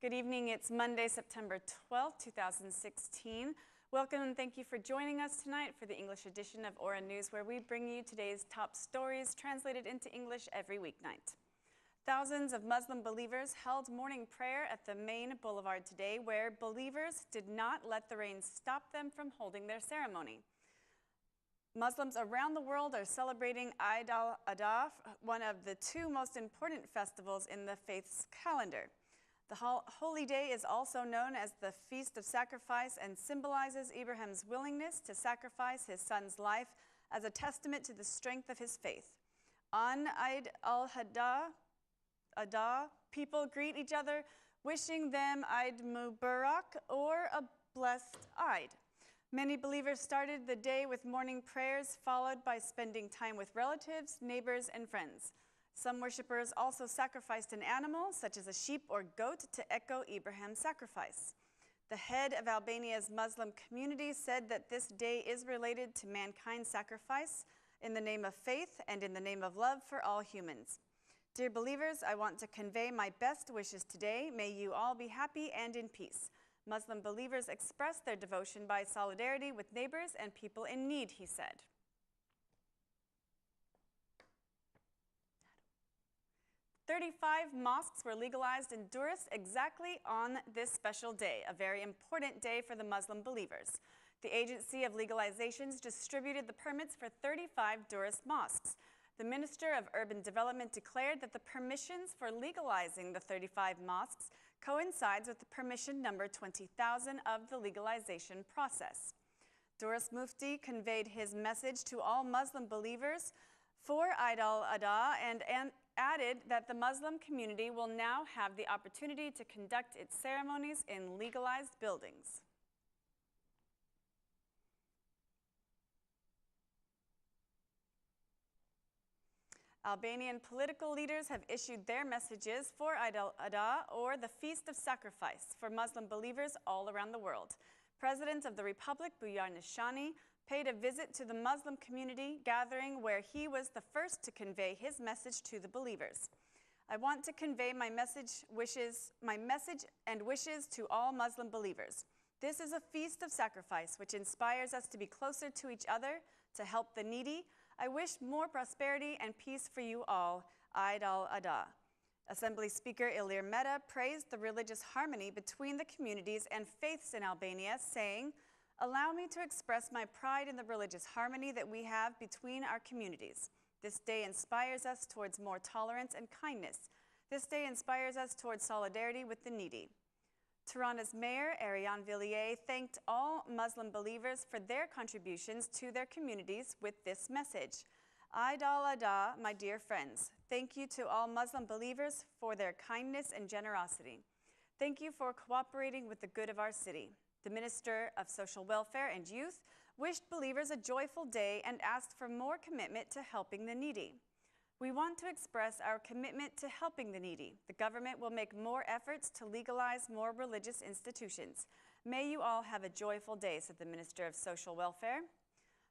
Good evening. It's Monday, September 12th, 2016. Welcome and thank you for joining us tonight for the English edition of Aura News, where we bring you today's top stories translated into English every weeknight. Thousands of Muslim believers held morning prayer at the main boulevard today, where believers did not let the rain stop them from holding their ceremony. Muslims around the world are celebrating Eid al Adha, one of the two most important festivals in the faith's calendar. The holy day is also known as the Feast of Sacrifice and symbolizes Abraham's willingness to sacrifice his son's life as a testament to the strength of his faith. On Eid al Adha, people greet each other, wishing them Eid Mubarak or a blessed Eid. Many believers started the day with morning prayers, followed by spending time with relatives, neighbors, and friends. Some worshippers also sacrificed an animal, such as a sheep or goat, to echo Abraham's sacrifice. The head of Albania's Muslim community said that this day is related to mankind's sacrifice in the name of faith and in the name of love for all humans. Dear believers, I want to convey my best wishes today. May you all be happy and in peace. Muslim believers expressed their devotion by solidarity with neighbors and people in need, he said. 35 mosques were legalized in Durrës exactly on this special day, a very important day for the Muslim believers. The Agency of Legalizations distributed the permits for 35 Durrës mosques. The Minister of Urban Development declared that the permissions for legalizing the 35 mosques coincides with the permission number 20,000 of the legalization process. Durrës Mufti conveyed his message to all Muslim believers for Eid al Adha and added that the Muslim community will now have the opportunity to conduct its ceremonies in legalized buildings. Albanian political leaders have issued their messages for Eid al Adha, or the Feast of Sacrifice, for Muslim believers all around the world. President of the Republic, Bujar Nishani, paid a visit to the Muslim community gathering where he was the first to convey his message to the believers. I want to convey my message and wishes to all Muslim believers. This is a feast of sacrifice which inspires us to be closer to each other, to help the needy. I wish more prosperity and peace for you all. Eid al Adha. Assembly Speaker Ilir Meta praised the religious harmony between the communities and faiths in Albania, saying, "Allow me to express my pride in the religious harmony that we have between our communities. This day inspires us towards more tolerance and kindness. This day inspires us towards solidarity with the needy." Tirana's mayor, Ariane Villiers, thanked all Muslim believers for their contributions to their communities with this message. Eid al Adha, my dear friends. Thank you to all Muslim believers for their kindness and generosity. Thank you for cooperating with the good of our city. The Minister of Social Welfare and Youth wished believers a joyful day and asked for more commitment to helping the needy. We want to express our commitment to helping the needy. The government will make more efforts to legalize more religious institutions. May you all have a joyful day, said the Minister of Social Welfare.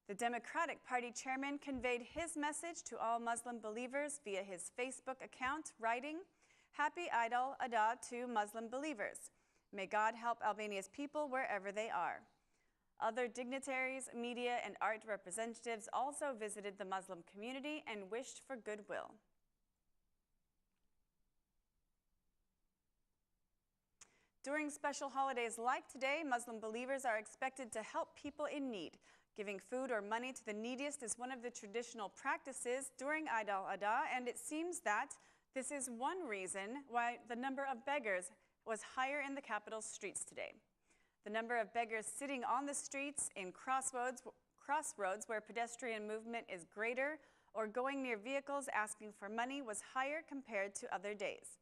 The Democratic Party chairman conveyed his message to all Muslim believers via his Facebook account, writing, "Happy Eid al Adha to Muslim believers. May God help Albania's people wherever they are." Other dignitaries, media, and art representatives also visited the Muslim community and wished for goodwill. During special holidays like today, Muslim believers are expected to help people in need. Giving food or money to the neediest is one of the traditional practices during Eid al Adha, and it seems that this is one reason why the number of beggars was higher in the capital's streets today. The number of beggars sitting on the streets in crossroads where pedestrian movement is greater or going near vehicles asking for money was higher compared to other days.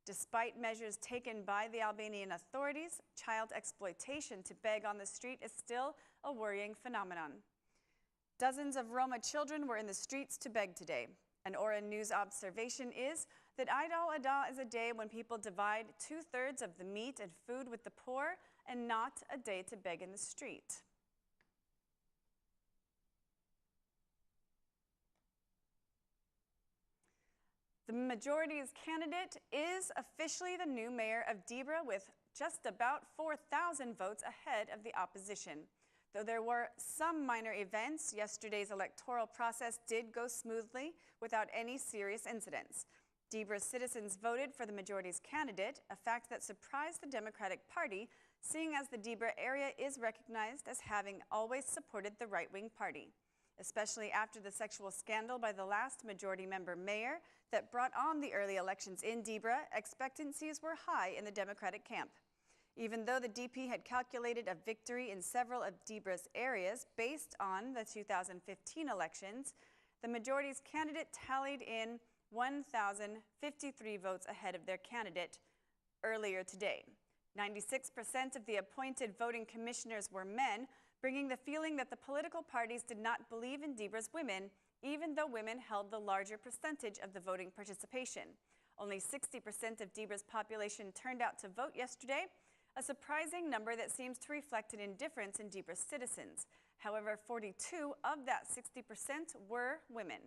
Despite measures taken by the Albanian authorities, child exploitation to beg on the street is still a worrying phenomenon. Dozens of Roma children were in the streets to beg today. An Aura News observation is that Eid al Adha is a day when people divide 2/3 of the meat and food with the poor and not a day to beg in the street. The majority's candidate is officially the new mayor of Dibra with just about 4,000 votes ahead of the opposition. Though there were some minor events, yesterday's electoral process did go smoothly without any serious incidents. Dibra's citizens voted for the majority's candidate, a fact that surprised the Democratic Party, seeing as the Dibra area is recognized as having always supported the right-wing party. Especially after the sexual scandal by the last majority member mayor that brought on the early elections in Dibra, expectancies were high in the Democratic camp. Even though the DP had calculated a victory in several of Dibra's areas based on the 2015 elections, the majority's candidate tallied in 1,053 votes ahead of their candidate earlier today. 96% of the appointed voting commissioners were men, bringing the feeling that the political parties did not believe in Dibra's women, even though women held the larger percentage of the voting participation. Only 60% of Dibra's population turned out to vote yesterday, a surprising number that seems to reflect an indifference in Dibra's citizens. However, 42 of that 60% were women.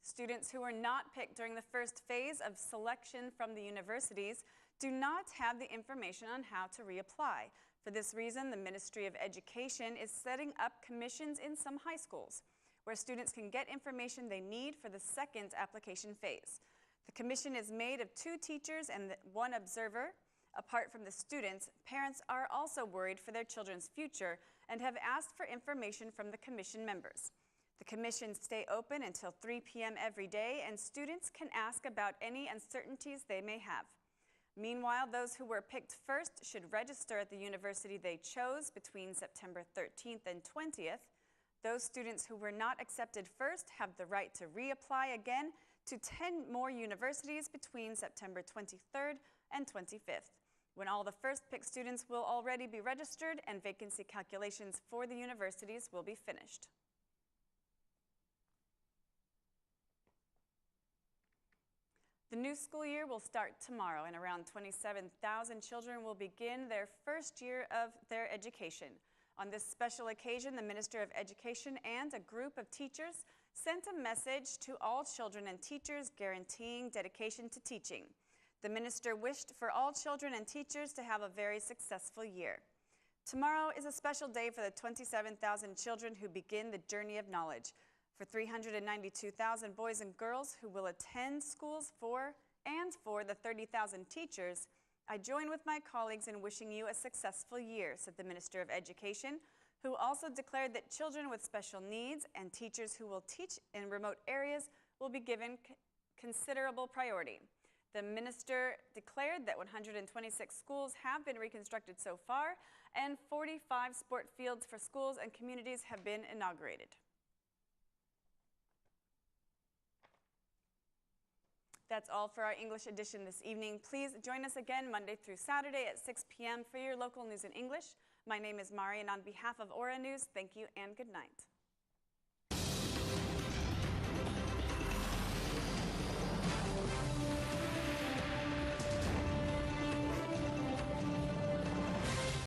Students who were not picked during the first phase of selection from the universities do not have the information on how to reapply. For this reason, the Ministry of Education is setting up commissions in some high schools, where students can get information they need for the second application phase. The commission is made of 2 teachers and 1 observer. Apart from the students, parents are also worried for their children's future and have asked for information from the commission members. The commissions stay open until 3 p.m. every day, and students can ask about any uncertainties they may have. Meanwhile, those who were picked first should register at the university they chose between September 13th and 20th. Those students who were not accepted first have the right to reapply again to 10 more universities between September 23rd and 25th, when all the first-picked students will already be registered and vacancy calculations for the universities will be finished. The new school year will start tomorrow, and around 27,000 children will begin their first year of their education. On this special occasion, the Minister of Education and a group of teachers sent a message to all children and teachers guaranteeing dedication to teaching. The minister wished for all children and teachers to have a very successful year. Tomorrow is a special day for the 27,000 children who begin the journey of knowledge. For 392,000 boys and girls who will attend schools for the 30,000 teachers, I join with my colleagues in wishing you a successful year, said the Minister of Education, who also declared that children with special needs and teachers who will teach in remote areas will be given considerable priority. The minister declared that 126 schools have been reconstructed so far, and 45 sport fields for schools and communities have been inaugurated. That's all for our English edition this evening. Please join us again Monday through Saturday at 6 p.m. for your local news in English. My name is Mari, and on behalf of Aura News, thank you and good night.